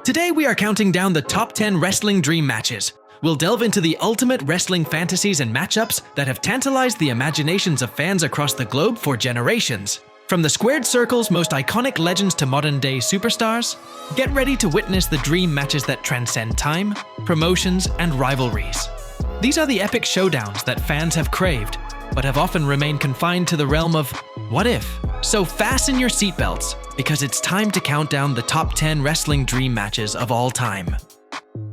Today we are counting down the top 10 wrestling dream matches. We'll delve into the ultimate wrestling fantasies and matchups that have tantalized the imaginations of fans across the globe for generations. From the squared circle's most iconic legends to modern-day superstars, get ready to witness the dream matches that transcend time, promotions, and rivalries. These are the epic showdowns that fans have craved, but have often remained confined to the realm of what if? So fasten your seatbelts, because it's time to count down the top 10 wrestling dream matches of all time.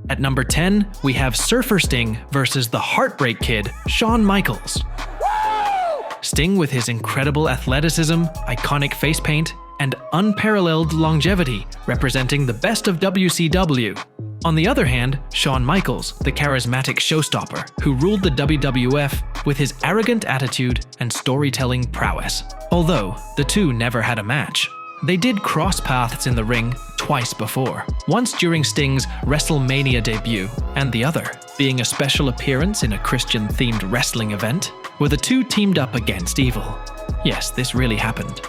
At number 10, we have Surfer Sting versus the Heartbreak Kid, Shawn Michaels. Sting, with his incredible athleticism, iconic face paint, and unparalleled longevity, representing the best of WCW. On the other hand, Shawn Michaels, the charismatic showstopper who ruled the WWF with his arrogant attitude and storytelling prowess. Although the two never had a match, they did cross paths in the ring twice before. Once during Sting's WrestleMania debut, and the other being a special appearance in a Christian-themed wrestling event, where the two teamed up against evil. Yes, this really happened.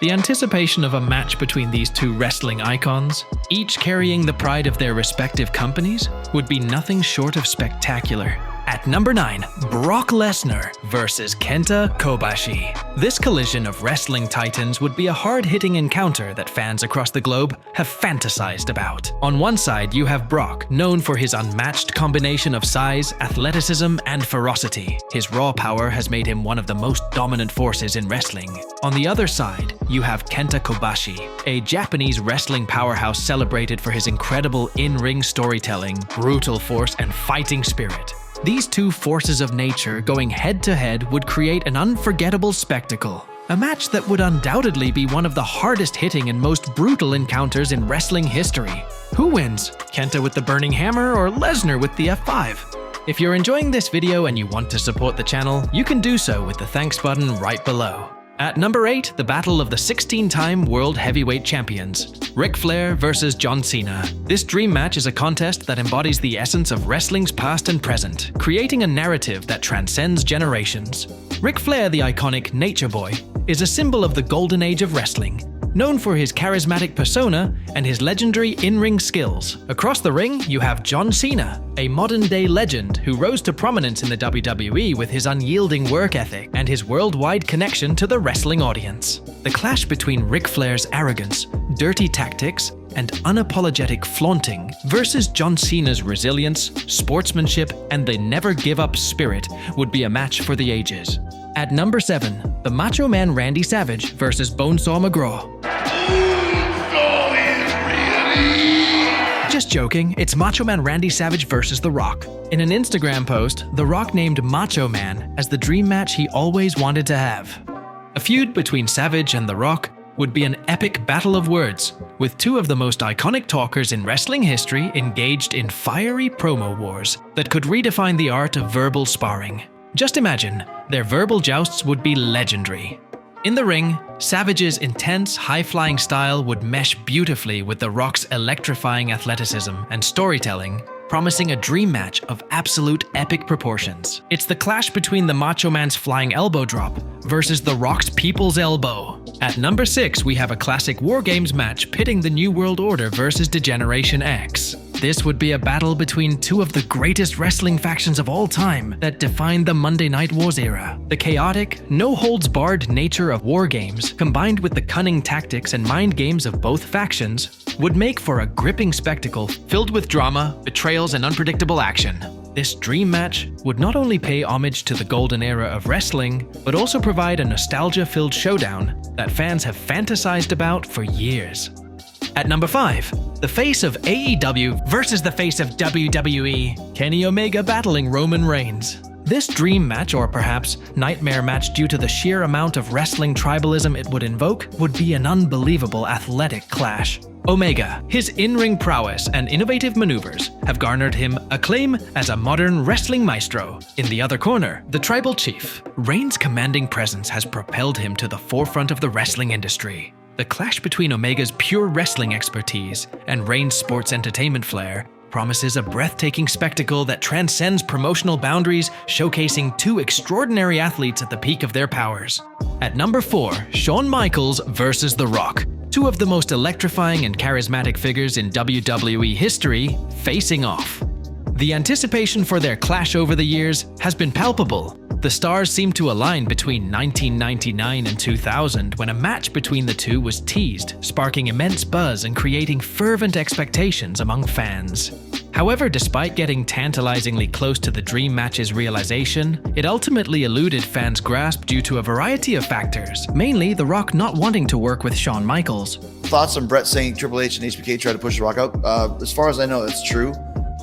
The anticipation of a match between these two wrestling icons, each carrying the pride of their respective companies, would be nothing short of spectacular. At number 9, Brock Lesnar versus Kenta Kobashi. This collision of wrestling titans would be a hard-hitting encounter that fans across the globe have fantasized about. On one side, you have Brock, known for his unmatched combination of size, athleticism, and ferocity. His raw power has made him one of the most dominant forces in wrestling. On the other side, you have Kenta Kobashi, a Japanese wrestling powerhouse celebrated for his incredible in-ring storytelling, brutal force, and fighting spirit. These two forces of nature going head-to-head would create an unforgettable spectacle. A match that would undoubtedly be one of the hardest-hitting and most brutal encounters in wrestling history. Who wins? Kenta with the burning hammer or Lesnar with the F5? If you're enjoying this video and you want to support the channel, you can do so with the thanks button right below. At number 8, the battle of the 16-time World Heavyweight Champions, Ric Flair versus John Cena. This dream match is a contest that embodies the essence of wrestling's past and present, creating a narrative that transcends generations. Ric Flair, the iconic Nature Boy, is a symbol of the golden age of wrestling, known for his charismatic persona and his legendary in-ring skills. Across the ring, you have John Cena, a modern-day legend who rose to prominence in the WWE with his unyielding work ethic and his worldwide connection to the wrestling audience. The clash between Ric Flair's arrogance, dirty tactics, and unapologetic flaunting versus John Cena's resilience, sportsmanship, and the never-give-up spirit would be a match for the ages. At number 7, the Macho Man Randy Savage versus Bonesaw McGraw. Just joking, it's Macho Man Randy Savage versus The Rock. In an Instagram post, The Rock named Macho Man as the dream match he always wanted to have. A feud between Savage and The Rock would be an epic battle of words, with two of the most iconic talkers in wrestling history engaged in fiery promo wars that could redefine the art of verbal sparring. Just imagine, their verbal jousts would be legendary. In the ring, Savage's intense, high-flying style would mesh beautifully with The Rock's electrifying athleticism and storytelling, promising a dream match of absolute epic proportions. It's the clash between the Macho Man's flying elbow drop versus The Rock's people's elbow. At number 6, we have a classic War Games match pitting the New World Order versus Degeneration X. This would be a battle between two of the greatest wrestling factions of all time that defined the Monday Night Wars era. The chaotic, no-holds-barred nature of War Games, combined with the cunning tactics and mind games of both factions, would make for a gripping spectacle filled with drama, betrayals, and unpredictable action. This dream match would not only pay homage to the golden era of wrestling, but also provide a nostalgia-filled showdown that fans have fantasized about for years. At number 5, the face of AEW versus the face of WWE, Kenny Omega battling Roman Reigns. This dream match, or perhaps nightmare match due to the sheer amount of wrestling tribalism it would invoke, would be an unbelievable athletic clash. Omega, his in-ring prowess and innovative maneuvers have garnered him acclaim as a modern wrestling maestro. In the other corner, the Tribal Chief. Reigns' commanding presence has propelled him to the forefront of the wrestling industry. The clash between Omega's pure wrestling expertise and Reigns' sports entertainment flair promises a breathtaking spectacle that transcends promotional boundaries, showcasing two extraordinary athletes at the peak of their powers. At number 4, Shawn Michaels versus The Rock. two of the most electrifying and charismatic figures in WWE history facing off. The anticipation for their clash over the years has been palpable. The stars seemed to align between 1999 and 2000 when a match between the two was teased, sparking immense buzz and creating fervent expectations among fans. However, despite getting tantalizingly close to the dream match's realization, it ultimately eluded fans' grasp due to a variety of factors, mainly The Rock not wanting to work with Shawn Michaels. Thoughts on Brett saying Triple H and HBK tried to push The Rock out? As far as I know, that's true.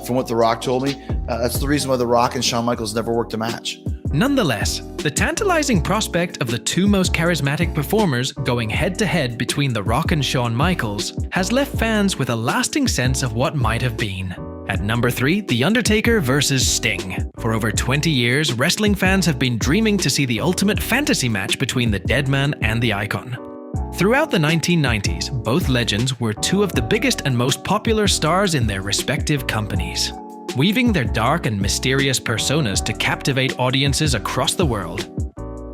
From what The Rock told me, that's the reason why The Rock and Shawn Michaels never worked a match. Nonetheless, the tantalizing prospect of the two most charismatic performers going head-to-head between The Rock and Shawn Michaels has left fans with a lasting sense of what might have been. At number 3, The Undertaker vs. Sting. For over 20 years, wrestling fans have been dreaming to see the ultimate fantasy match between the dead man and the icon. Throughout the 1990s, both legends were two of the biggest and most popular stars in their respective companies, weaving their dark and mysterious personas to captivate audiences across the world.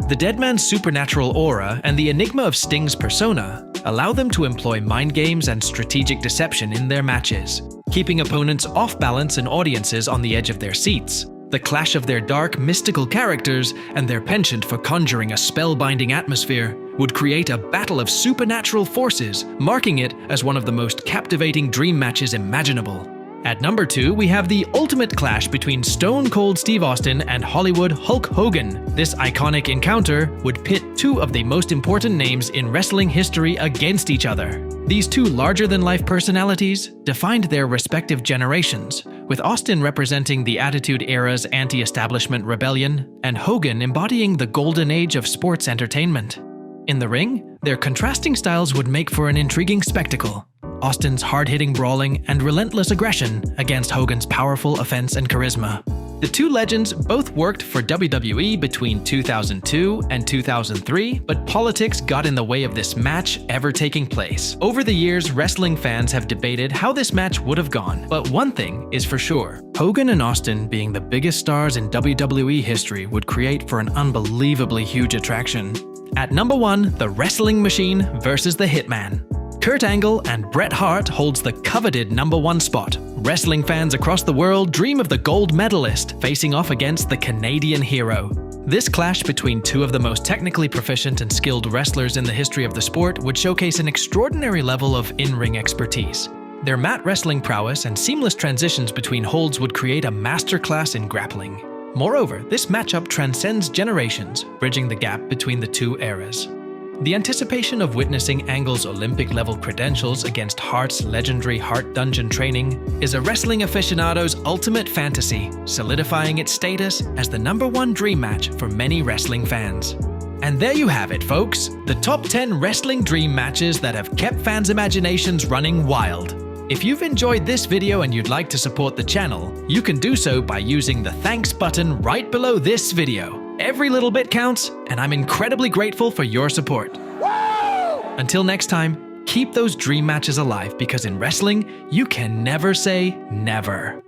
The dead man's supernatural aura and the enigma of Sting's persona allow them to employ mind games and strategic deception in their matches, keeping opponents off balance and audiences on the edge of their seats. The clash of their dark, mystical characters and their penchant for conjuring a spellbinding atmosphere would create a battle of supernatural forces, marking it as one of the most captivating dream matches imaginable. At number 2, we have the ultimate clash between Stone Cold Steve Austin and Hollywood Hulk Hogan. This iconic encounter would pit two of the most important names in wrestling history against each other. These two larger-than-life personalities defined their respective generations, with Austin representing the Attitude Era's anti-establishment rebellion, and Hogan embodying the golden age of sports entertainment. In the ring, their contrasting styles would make for an intriguing spectacle. Austin's hard-hitting brawling and relentless aggression against Hogan's powerful offense and charisma. The two legends both worked for WWE between 2002 and 2003, but politics got in the way of this match ever taking place. Over the years, wrestling fans have debated how this match would have gone, but one thing is for sure. Hogan and Austin being the biggest stars in WWE history would create for an unbelievably huge attraction. At number 1, the Wrestling Machine versus the Hitman. Kurt Angle and Bret Hart holds the coveted number 1 spot. Wrestling fans across the world dream of the gold medalist facing off against the Canadian hero. This clash between two of the most technically proficient and skilled wrestlers in the history of the sport would showcase an extraordinary level of in-ring expertise. Their mat wrestling prowess and seamless transitions between holds would create a masterclass in grappling. Moreover, this matchup transcends generations, bridging the gap between the two eras. The anticipation of witnessing Angle's Olympic-level credentials against Hart's legendary Hart Dungeon training is a wrestling aficionado's ultimate fantasy, solidifying its status as the number 1 dream match for many wrestling fans. And there you have it, folks, the top 10 wrestling dream matches that have kept fans' imaginations running wild. If you've enjoyed this video and you'd like to support the channel, you can do so by using the thanks button right below this video. Every little bit counts, and I'm incredibly grateful for your support. Woo! Until next time, keep those dream matches alive because in wrestling, you can never say never.